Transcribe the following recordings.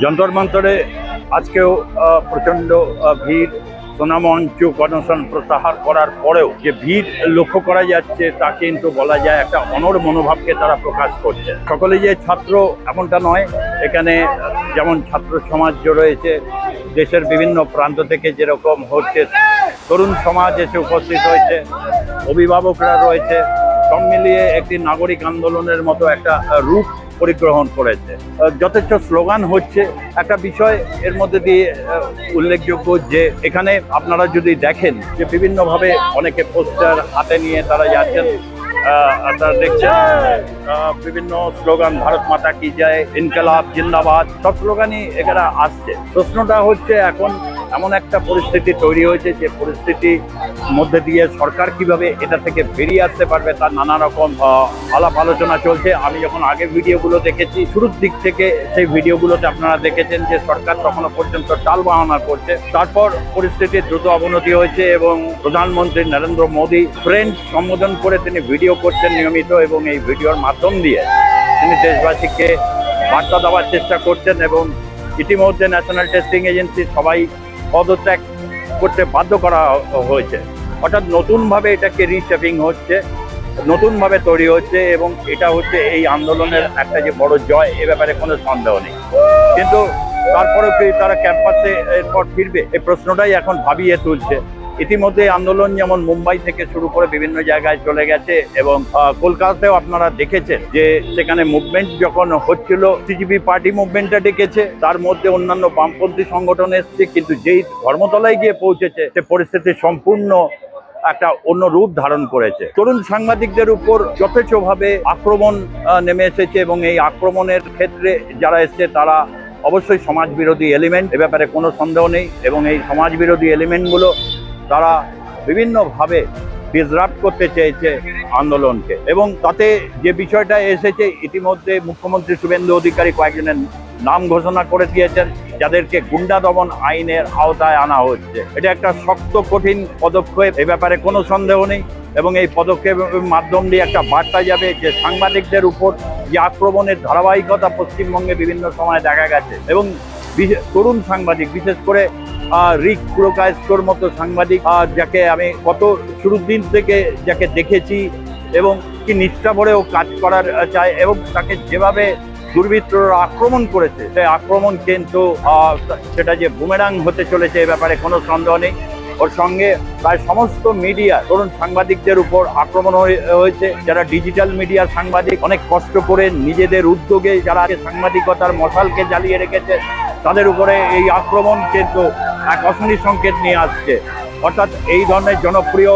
যন্তর মন্তরে আজকেও প্রচণ্ড ভিড়। সোনামঞ্চ অনশন প্রত্যাহার করার পরেও যে ভিড় লক্ষ্য করা যাচ্ছে তা কিন্তু বলা যায় একটা অনড় মনোভাবকে তারা প্রকাশ করছে। সকলে যে ছাত্র এমনটা নয়, এখানে যেমন ছাত্র সমাজ রয়েছে, দেশের বিভিন্ন প্রান্ত থেকে যেরকম হচ্ছে তরুণ সমাজ এসে উপস্থিত হয়েছে, অভিভাবকরা রয়েছে, সব মিলিয়ে একটি নাগরিক আন্দোলনের মতো একটা রূপ পরিগ্রহণ করেছে। যথেষ্ট স্লোগান হচ্ছে। একটা বিষয় এর মধ্যে দিয়ে উল্লেখযোগ্য যে এখানে আপনারা যদি দেখেন যে বিভিন্নভাবে অনেকে পোস্টার হাতে নিয়ে তারা যাচ্ছেন, আপনারা দেখছেন বিভিন্ন স্লোগান, ভারত মাতা কি জয়, ইনকলাব জিন্দাবাদ, সব স্লোগানই এখানে আসছে। প্রশ্নটা হচ্ছে এখন এমন একটা পরিস্থিতি তৈরি হয়েছে যে পরিস্থিতির মধ্যে দিয়ে সরকার কিভাবে এটা থেকে বেরিয়ে আসতে পারবে তার নানা রকম আলাপ আলোচনা চলছে। আমি যখন আগে ভিডিওগুলো দেখেছি, শুরুর দিক থেকে সেই ভিডিওগুলোতে আপনারা দেখেছেন যে সরকার তখনও পর্যন্ত টাল বাহানা করছে। তারপর পরিস্থিতির দ্রুত অবনতি হয়েছে এবং প্রধানমন্ত্রী নরেন্দ্র মোদী ফ্রেন্ড সম্বোধন করে তিনি ভিডিও করছেন নিয়মিত, এবং এই ভিডিওর মাধ্যম দিয়ে তিনি দেশবাসীকে বার্তা দেওয়ার চেষ্টা করছেন। এবং ইতিমধ্যে ন্যাশনাল টেস্টিং এজেন্সি সবাই পদত্যাগ করতে বাধ্য করা হয়েছে। অর্থাৎ নতুনভাবে এটাকে রিশেপিং হচ্ছে, নতুনভাবে তৈরি হচ্ছে, এবং এটা হচ্ছে এই আন্দোলনের একটা যে বড় জয়, এ ব্যাপারে কোনো সন্দেহ নেই। কিন্তু তারপরেও কি তারা ক্যাম্পাসে এরপর ফিরবে, এই প্রশ্নটাই এখন ভাবিয়ে তুলছে। ইতিমধ্যে আন্দোলন যেমন মুম্বাই থেকে শুরু করে বিভিন্ন জায়গায় চলে গেছে, এবং কলকাতাতেও আপনারা দেখেছেন যে সেখানে মুভমেন্ট যখন হচ্ছিল, সিজিবি পার্টি মুভমেন্টটা ডেকেছে, তার মধ্যে অন্যান্য বামপন্থী সংগঠন এসছে, কিন্তু যেই ধর্মতলায় গিয়ে পৌঁছেছে সে পরিস্থিতি সম্পূর্ণ একটা অন্য রূপ ধারণ করেছে। তরুণ সাংবাদিকদের উপর যথেষ্টভাবে আক্রমণ নেমে এসেছে, এবং এই আক্রমণের ক্ষেত্রে যারা এসছে তারা অবশ্যই সমাজ বিরোধী এলিমেন্ট, এ ব্যাপারে কোনো সন্দেহ নেই। এবং এই সমাজ বিরোধী এলিমেন্টগুলো তারা বিভিন্নভাবে ডিসরাপ্ট করতে চেয়েছে আন্দোলনকে। এবং তাতে যে বিষয়টা এসেছে, ইতিমধ্যে মুখ্যমন্ত্রী শুভেন্দু অধিকারী কয়েকজনের নাম ঘোষণা করে দিয়েছেন যাদেরকে গুন্ডা দমন আইনের আওতায় আনা হচ্ছে। এটা একটা শক্ত কঠিন পদক্ষেপ, এ ব্যাপারে কোনো সন্দেহ নেই। এবং এই পদক্ষেপের মাধ্যম দিয়ে একটা বার্তা যাবে যে সাংবাদিকদের উপর যে আক্রমণের ধারাবাহিকতা পশ্চিমবঙ্গে বিভিন্ন সময় দেখা গেছে, এবং তরুণ সাংবাদিক, বিশেষ করে রিক পুরকায়স্থর মতো সাংবাদিক, যাকে আমি কত শুরুর দিন থেকে যাকে দেখেছি এবং কি নিষ্ঠা ভরেও কাজ করার চায়, এবং তাকে যেভাবে দুর্বৃত্তরা আক্রমণ করেছে, সেই আক্রমণ কিন্তু সেটা যে বুমেরাং হতে চলেছে এ ব্যাপারে কোনো সন্দেহ নেই। ওর সঙ্গে প্রায় সমস্ত মিডিয়া তরুণ সাংবাদিকদের উপর আক্রমণ হয়েছে। যারা ডিজিটাল মিডিয়ার সাংবাদিক, অনেক কষ্ট করে নিজেদের উদ্যোগে যারা সাংবাদিকতার মশালকে জ্বালিয়ে রেখেছে, তাদের উপরে এই আক্রমণ কিন্তু এক অশনি সংকেত নিয়ে আসছে। অর্থাৎ এই ধরনের জনপ্রিয়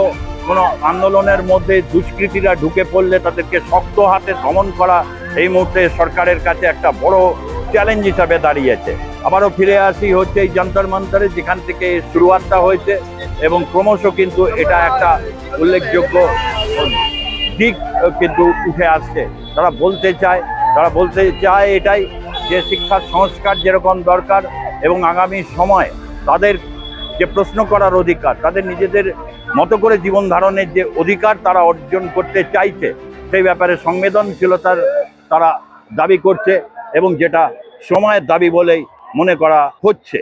কোনো আন্দোলনের মধ্যে দুষ্কৃতীরা ঢুকে পড়লে তাদেরকে শক্ত হাতে দমন করা এই মুহূর্তে সরকারের কাছে একটা বড় চ্যালেঞ্জ হিসাবে দাঁড়িয়েছে। আবারও ফিরে আসি হচ্ছে এই যন্তর মন্তরে, যেখান থেকে শুরুয়াতটা হয়েছে, এবং ক্রমশ কিন্তু এটা একটা উল্লেখযোগ্য দিক কিন্তু উঠে আসছে। তারা বলতে চায় এটাই যে শিক্ষার সংস্কার যেরকম দরকার, এবং আগামী সময় তাদের যে প্রশ্ন করার অধিকার, তাদের নিজেদের মতো করে জীবন ধারণের যে অধিকার তারা অর্জন করতে চাইছে, সেই ব্যাপারে সংবেদনশীলতার তারা দাবি করছে, এবং যেটা সময়ের দাবি বলেই মনে করা হচ্ছে।